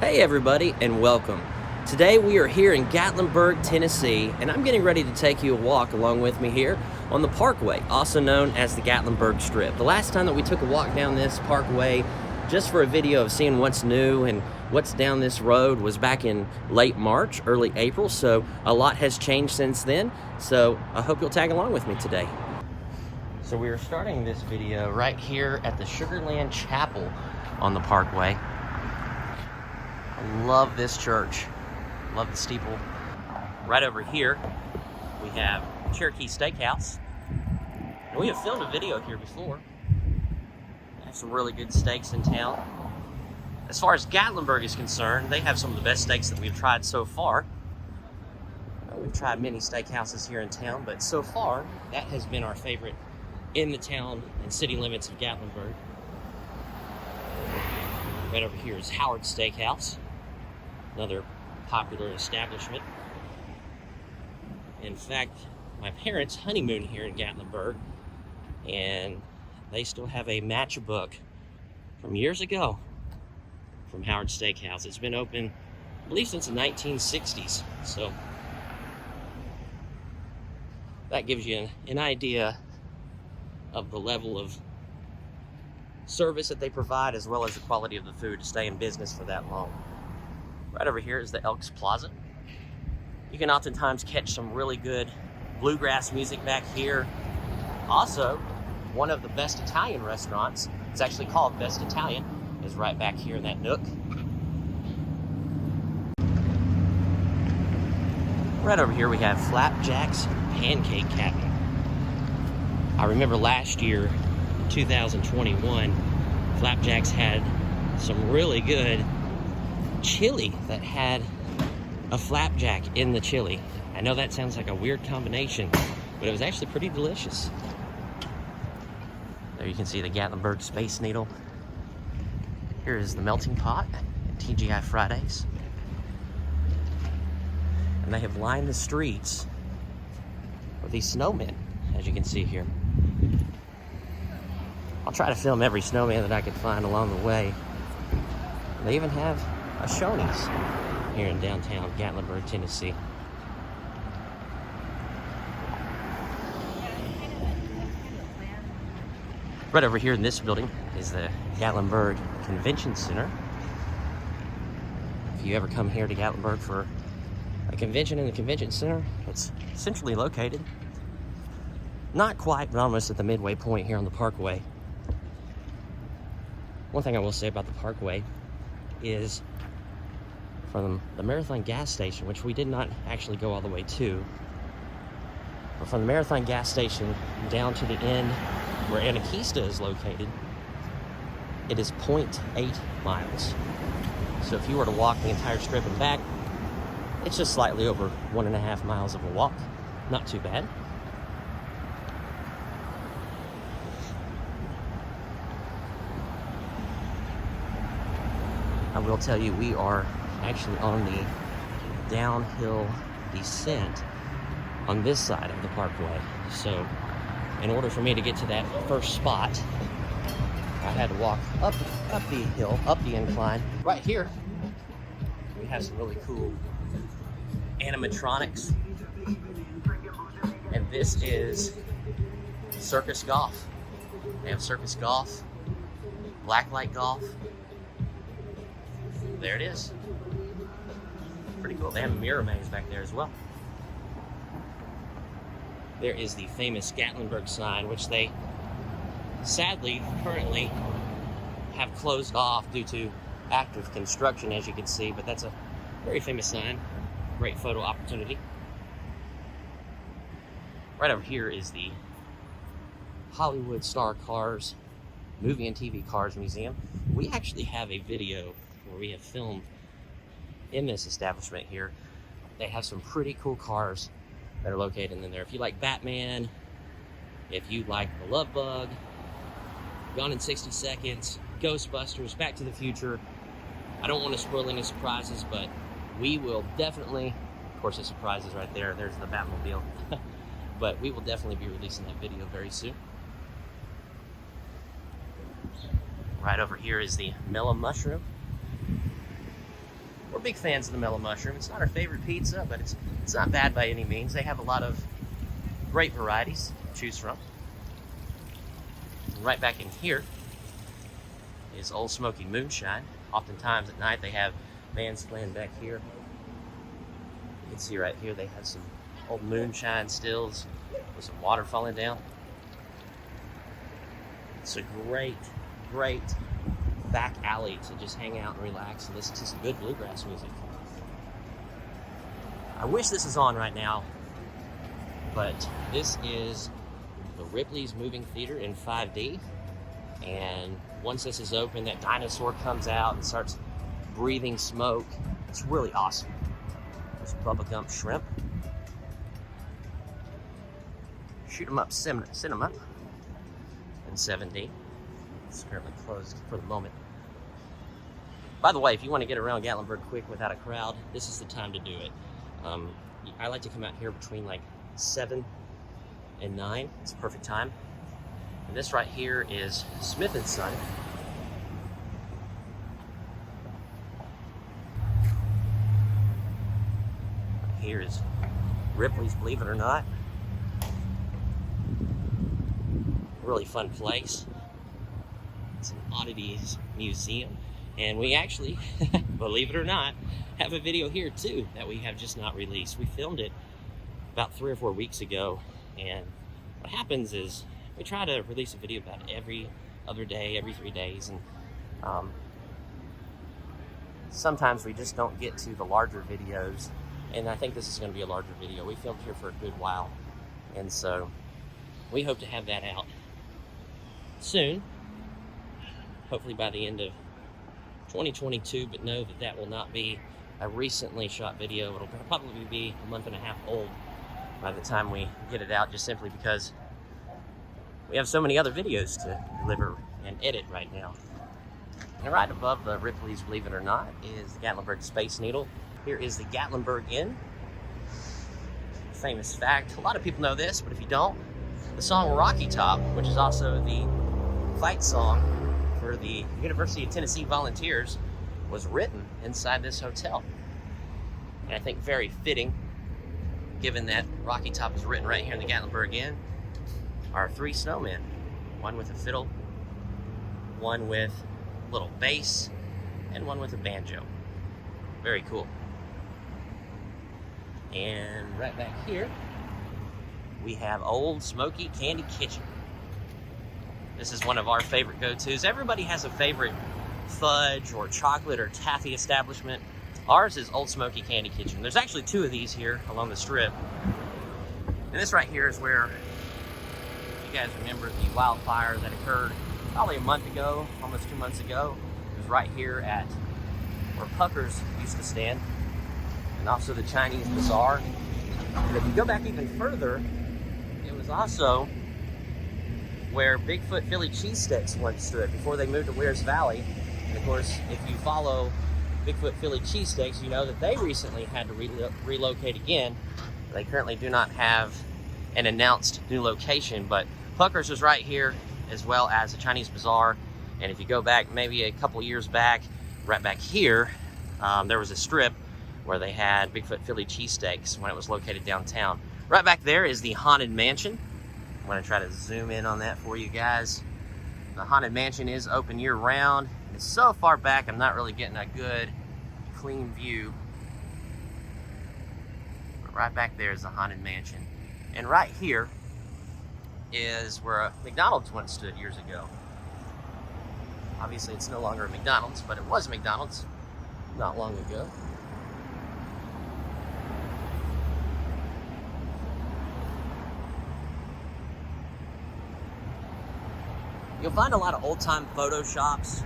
Hey everybody, and welcome. Today we are here in Gatlinburg, Tennessee, and I'm getting ready to take you a walk along with me here on the Parkway, also known as the Gatlinburg Strip. The last time that we took a walk down this Parkway just for a video of seeing what's new and what's down this road was back in late March, early April, so a lot has changed since then, so I hope you'll tag along with me today. So we are starting this video right here at the Sugarland Chapel on the Parkway. Love this church. Love the steeple. Right over here, we have Cherokee Steakhouse. And we have filmed a video here before. They have some really good steaks in town. As far as Gatlinburg is concerned, they have some of the best steaks that we've tried so far. We've tried many steakhouses here in town, but so far, that has been our favorite in the town and city limits of Gatlinburg. Right over here is Howard's Steakhouse. Another popular establishment. In fact, my parents honeymooned here in Gatlinburg, and they still have a matchbook from years ago from Howard's Steakhouse. It's been open, I believe, since the 1960s. So that gives you an idea of the level of service that they provide, as well as the quality of the food to stay in business for that long. Right over here is the Elks Plaza. You can oftentimes catch some really good bluegrass music back here. Also, one of the best Italian restaurants, it's actually called Best Italian, is right back here in that nook. Right over here we have Flapjack's Pancake Cabinet. I remember last year, 2021, Flapjack's had some really good chili that had a flapjack in the chili. I know that sounds like a weird combination, but it was actually pretty delicious. There you can see the Gatlinburg Space Needle. Here is the Melting Pot at TGI Fridays. And they have lined the streets with these snowmen, as you can see here. I'll try to film every snowman that I could find along the way. They even have a Shoney's here in downtown Gatlinburg, Tennessee. Right over here in this building is the Gatlinburg Convention Center. If you ever come here to Gatlinburg for a convention in the convention center, it's centrally located. Not quite, but almost at the midway point here on the Parkway. One thing I will say about the Parkway is from the Marathon gas station, which we did not actually go all the way to, but from the Marathon gas station down to the end where Anakista is located, it is 0.8 miles. So if you were to walk the entire strip and back, it's just slightly over 1.5 miles of a walk. Not too bad. I will tell you, we are actually on the downhill descent on this side of the Parkway. So in order for me to get to that first spot, I had to walk up the hill, up the incline. Right here, we have some really cool animatronics. And this is Circus Golf. They have Circus Golf, Blacklight Golf. There it is. Pretty cool. They have a mirror maze back there as well. There is the famous Gatlinburg sign, which they sadly currently have closed off due to active construction, as you can see, but that's a very famous sign. Great photo opportunity. Right over here is the Hollywood Star Cars Movie and TV Cars Museum. We actually have a video where we have filmed in this establishment here. They have some pretty cool cars that are located in there. If you like Batman, if you like The Love Bug, Gone in 60 Seconds, Ghostbusters, Back to the Future, I don't want to spoil any surprises, but we will definitely, of course the surprise is right there, there's the Batmobile, but we will definitely be releasing that video very soon. Right over here is the Mellow Mushroom. big fans of the mellow mushroom. It's not our favorite pizza, but it's not bad by any means. They have a lot of great varieties to choose from. And right back in here is Old Smoky Moonshine. Oftentimes at night they have bands playing back here. You can see right here they have some old moonshine stills with some water falling down. It's a great back alley to just hang out and relax and listen to some good bluegrass music. I wish this is on right now, but this is the Ripley's Moving Theater in 5D. And once this is open, that dinosaur comes out and starts breathing smoke. It's really awesome. There's Bubba Gump Shrimp. Shoot 'em Up Cinema in 7D. It's currently closed for the moment. By the way, if you want to get around Gatlinburg quick without a crowd, this is the time to do it. I like to come out here between like 7 and 9. It's a perfect time. And this right here is Smith & Son. Here is Ripley's, believe it or not. Really fun place. It's an oddities museum. And we actually, believe it or not, have a video here too that we have just not released. We filmed it about 3 or 4 weeks ago. And what happens is we try to release a video about every other day, every 3 days. And sometimes we just don't get to the larger videos. And I think this is going to be a larger video. We filmed here for a good while. And so we hope to have that out soon. Hopefully by the end of 2022, but know that that will not be a recently shot video. It'll probably be a month and a half old by the time we get it out, just simply because we have so many other videos to deliver and edit right now. And right above the Ripley's, believe it or not, is the Gatlinburg Space Needle. Here is the Gatlinburg Inn. Famous fact, a lot of people know this, but if you don't, the song Rocky Top, which is also the fight song for the University of Tennessee Volunteers, was written inside this hotel. And I think very fitting, given that Rocky Top is written right here in the Gatlinburg Inn, are 3 snowmen. One with a fiddle, one with a little bass, and one with a banjo. Very cool. And right back here, we have Old Smoky Candy Kitchen. This is one of our favorite go-tos. Everybody has a favorite fudge or chocolate or taffy establishment. Ours is Old Smoky Candy Kitchen. There's actually 2 of these here along the strip. And this right here is where, if you guys remember the wildfire that occurred probably a month ago, almost 2 months ago. It was right here at where Puckers used to stand, and also the Chinese Bazaar. And if you go back even further, it was also where Bigfoot Philly cheesesteaks once stood before they moved to Wears Valley. And of course, if you follow Bigfoot Philly cheesesteaks, you know that they recently had to relocate again. They currently do not have an announced new location, but Puckers was right here, as well as the Chinese Bazaar. And if you go back maybe a couple years back, right back here, there was a strip where they had Bigfoot Philly cheesesteaks when it was located downtown. Right back there is the Haunted Mansion. I'm going to try to zoom in on that for you guys. The Haunted Mansion is open year-round. It's so far back, I'm not really getting a good, clean view. But right back there is the Haunted Mansion. And right here is where a McDonald's once stood years ago. Obviously, it's no longer a McDonald's, but it was McDonald's not long ago. You'll find a lot of old-time photo shops.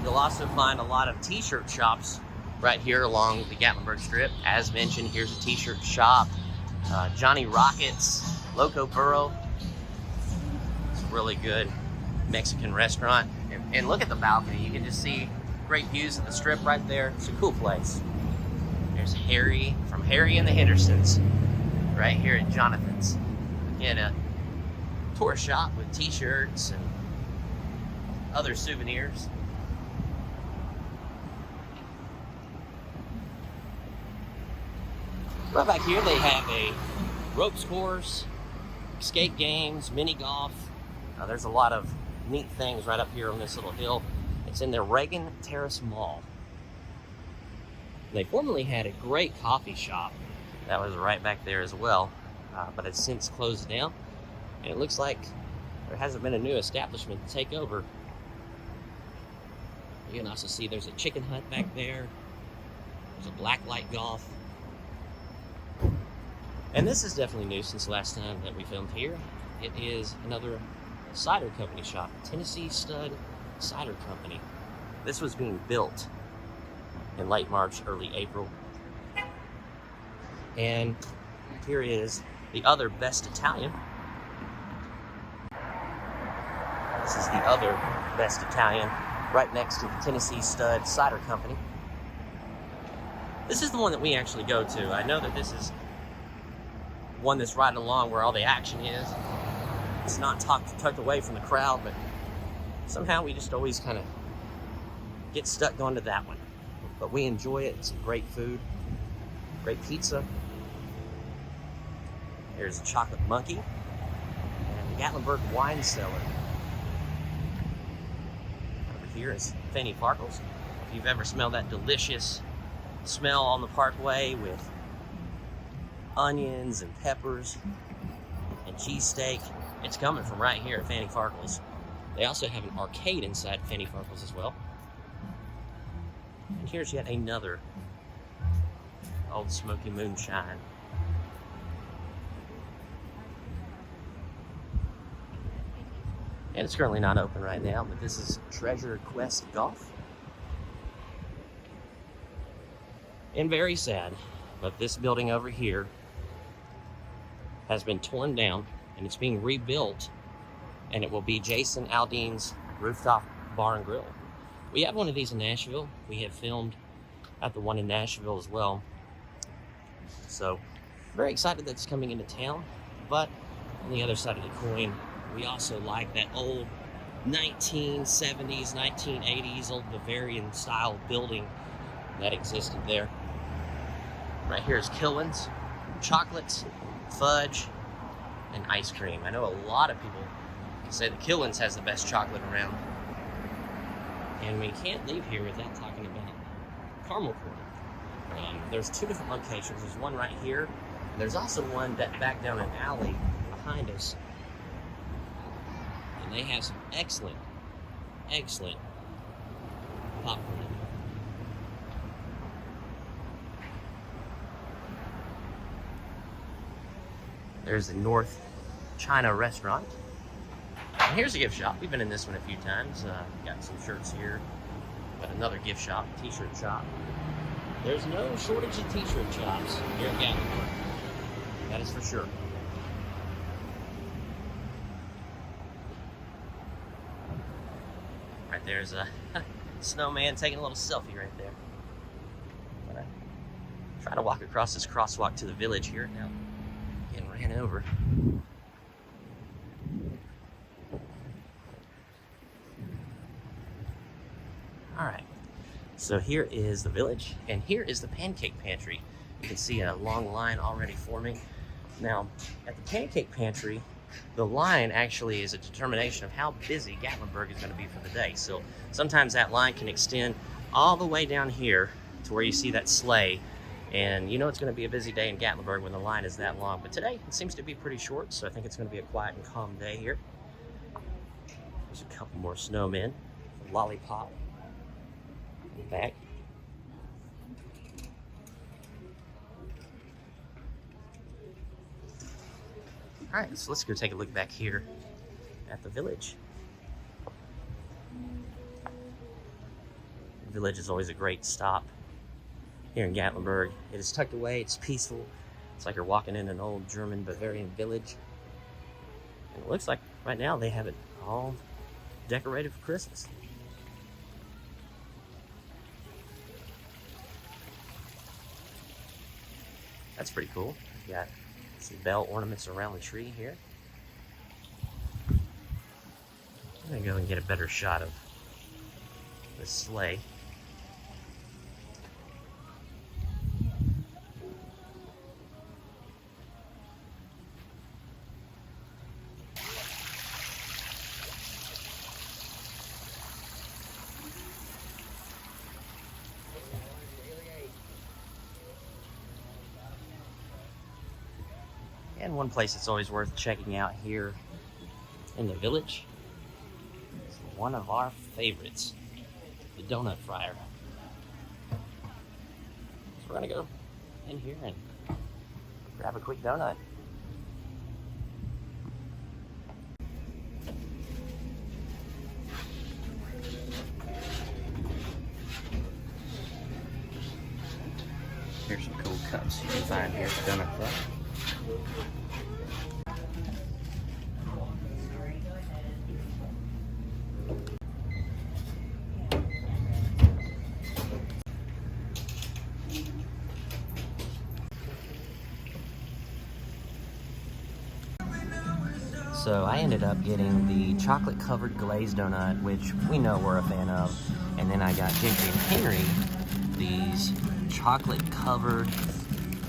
You'll also find a lot of t-shirt shops right here along the Gatlinburg Strip. As mentioned, here's a t-shirt shop. Johnny Rockets, Loco Burro. It's a really good Mexican restaurant. And look at the balcony. You can just see great views of the strip right there. It's a cool place. There's Harry from Harry and the Hendersons right here at Jonathan's. Again, a tour shop with t-shirts and other souvenirs. Right back here, they have a ropes course, skate games, mini golf. There's a lot of neat things right up here on this little hill. It's in the Reagan Terrace Mall. They formerly had a great coffee shop that was right back there as well, but it's since closed down. And it looks like there hasn't been a new establishment to take over. You can also see there's a chicken hut back there. There's a blacklight golf. And this is definitely new since the last time that we filmed here. It is another cider company shop, Tennessee Stud Cider Company. This was being built in late March, early April. And here is the other Best Italian. This is the other Best Italian, right next to the Tennessee Stud Cider Company. This is the one that we actually go to. I know that this is one that's right along where all the action is. It's not tucked away from the crowd, but somehow we just always kind of get stuck going to that one. But we enjoy it. It's great food, great pizza. There's a chocolate monkey and the Gatlinburg wine cellar. Over here is Fanny Farkle's. If you've ever smelled that delicious smell on the Parkway with onions and peppers and cheesesteak, it's coming from right here at Fanny Farkle's. They also have an arcade inside Fanny Farkle's as well. And here's yet another Old Smoky Moonshine. And it's currently not open right now, but this is Treasure Quest Golf. And very sad, but this building over here has been torn down and it's being rebuilt, and it will be Jason Aldean's rooftop bar and grill. We have one of these in Nashville. We have filmed at the one in Nashville as well. So very excited that it's coming into town. But on the other side of the coin, we also like that old 1970s, 1980s, old Bavarian style building that existed there. Right here is Killen's, chocolates, fudge, and ice cream. I know a lot of people say that Killen's has the best chocolate around. And we can't leave here without talking about caramel corn. There's two different locations. There's one right here. And there's also one that back down an alley behind us. And they have some excellent popcorn. There's the North China restaurant. And here's a gift shop. We've been in this one a few times. Got some shirts here. Got another gift shop, t-shirt shop. There's no shortage of t-shirt shops here in Gatlinburg. That is for sure. Right there's a snowman taking a little selfie right there. I'm gonna try to walk across this crosswalk to the village here now. Getting ran over. Alright, so here is the village, and here is the Pancake Pantry. You can see a long line already forming. Now, at the Pancake Pantry, the line actually is a determination of how busy Gatlinburg is going to be for the day. So sometimes that line can extend all the way down here to where you see that sleigh. And you know it's going to be a busy day in Gatlinburg when the line is that long. But today, it seems to be pretty short, so I think it's going to be a quiet and calm day here. There's a couple more snowmen. A lollipop. Back. Alright, so let's go take a look back here at the village. The village is always a great stop here in Gatlinburg. It is tucked away, it's peaceful. It's like you're walking in an old German Bavarian village. And it looks like right now they have it all decorated for Christmas. That's pretty cool. You got some bell ornaments around the tree here. I'm gonna go and get a better shot of the sleigh. And one place that's always worth checking out here in the village is one of our favorites, the Donut Friar. So we're gonna go in here and grab a quick donut. Here's some cool cups you can find here at the Donut Friar. So I ended up getting the chocolate covered glazed donut, which we know we're a fan of. And then I got Gentry and Henry these chocolate covered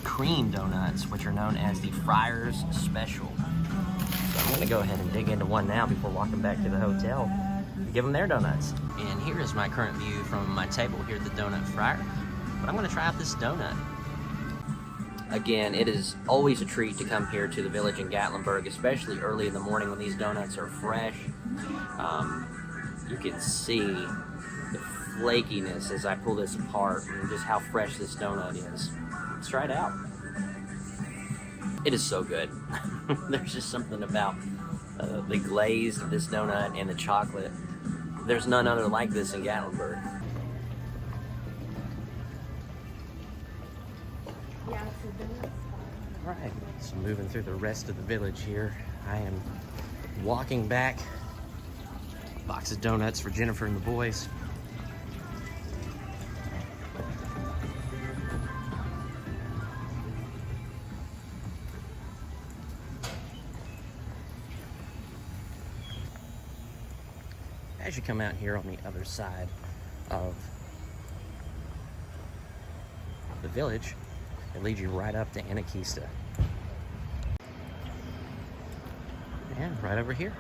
cream donuts, which are known as the Friar's Special. So I'm gonna go ahead and dig into one now before walking back to the hotel and give them their donuts. And here is my current view from my table here at the Donut Friar. But I'm gonna try out this donut. Again, it is always a treat to come here to the village in Gatlinburg, especially early in the morning when these donuts are fresh. You can see the flakiness as I pull this apart and just how fresh this donut is. Let's try it out. It is so good. There's just something about the glaze of this donut and the chocolate. There's none other like this in Gatlinburg. Alright, so moving through the rest of the village here, I am walking back. Box of donuts for Jennifer and the boys. As you come out here on the other side of the village, it leads you right up to Anarchista. And right over here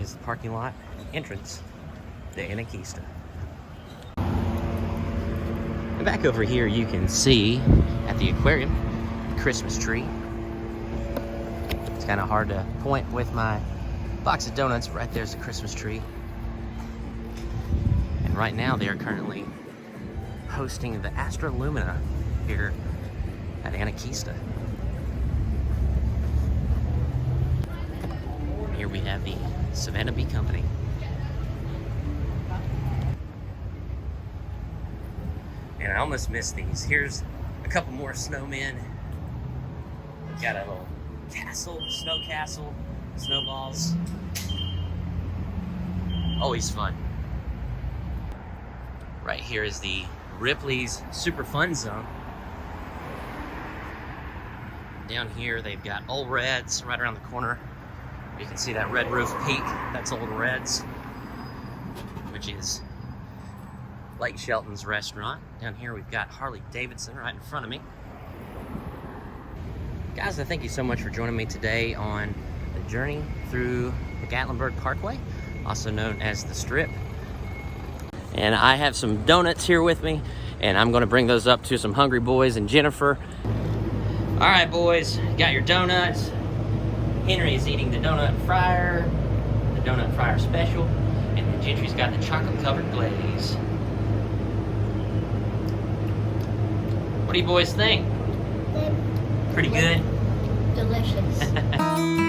is the parking lot entrance to Anarchista. And back over here you can see at the aquarium the Christmas tree. It's kind of hard to point with my box of donuts. Right there's the Christmas tree. And right now they are currently hosting the Astro Lumina here at Anarchista. Here we have the Savannah Bee Company. And I almost missed these. Here's a couple more snowmen. Got a little castle, snow castle, snowballs. Always fun. Right here is the Ripley's Super Fun Zone. Down here they've got Old Red's right around the corner. You can see that red roof peak. That's Old Red's, which is Lake Shelton's restaurant. Down here we've got Harley Davidson right in front of me. Guys, I thank you so much for joining me today on the journey through the Gatlinburg Parkway, also known as the Strip. And I have some donuts here with me, and I'm gonna bring those up to some hungry boys and Jennifer. All right, boys, got your donuts. Henry is eating the Donut Friar, the Donut Friar Special, and then Gentry's got the chocolate-covered glaze. What do you boys think? Good. Pretty good? Delicious.